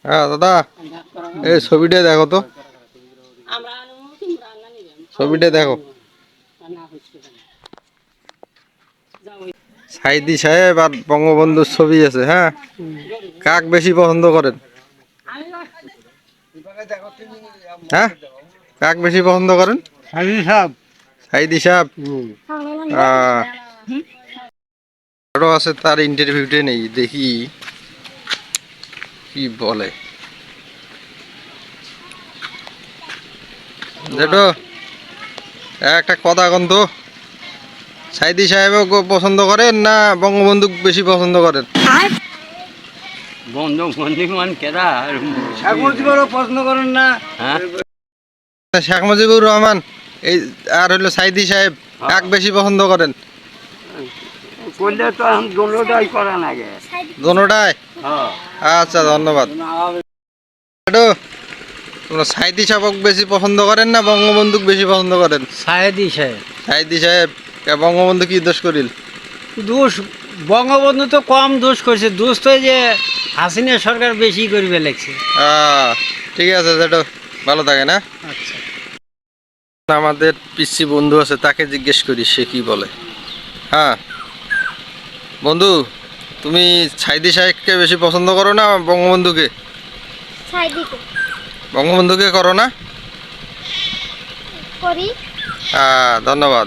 হ্যাঁ দাদা, এই ছবিটা দেখো তো, ছবিটা দেখো। সাইদি সাহেব আর বঙ্গবন্ধুর ছবি আছে। হ্যাঁ, কাক বেশি পছন্দ করেন? হ্যাঁ, কাক বেশি পছন্দ করেন? সাইদি সাহেব। সাইদি সাহেব। আরো আছে, তার ইন্টারভিউতে নেই, দেখি কি বলে। জেঠু, একটা কথা কন তো, সাইদি সাহেব পছন্দ করেন না বঙ্গবন্ধু বেশি পছন্দ করেন? শেখ মুজিবুরও পছন্দ করেন না? শেখ মুজিবুর রহমান এই আর হইলো সাইদি সাহেব, কাক বেশি পছন্দ করেন? করলে তো এখন দোনোটাই করা লাগে। দোনোটাই? আচ্ছা, ধন্যবাদ। তোমরা সাইদি সাহেব বেশি পছন্দ করেন না বঙ্গবন্ধু বেশি পছন্দ করেন? সাইদি সাহেব। সাইদি সাহেব। বঙ্গবন্ধু কি দোষ করিল? দোষ বঙ্গবন্ধু তো কম দোষ করছে, দোষ তো যে হাসিনা সরকার বেশি করবে লাগছে। ঠিক আছে যেটা, ভালো থাকে না। আচ্ছা, আমাদের পিসি বন্ধু আছে, তাকে জিজ্ঞেস করি সে কি বলে। হ্যাঁ বন্ধু, তুমি সাইদি সাহেবকে বেশি পছন্দ করো না বঙ্গবন্ধুকে? সাইদিকে। বঙ্গবন্ধুকে করো না? করি। ধন্যবাদ।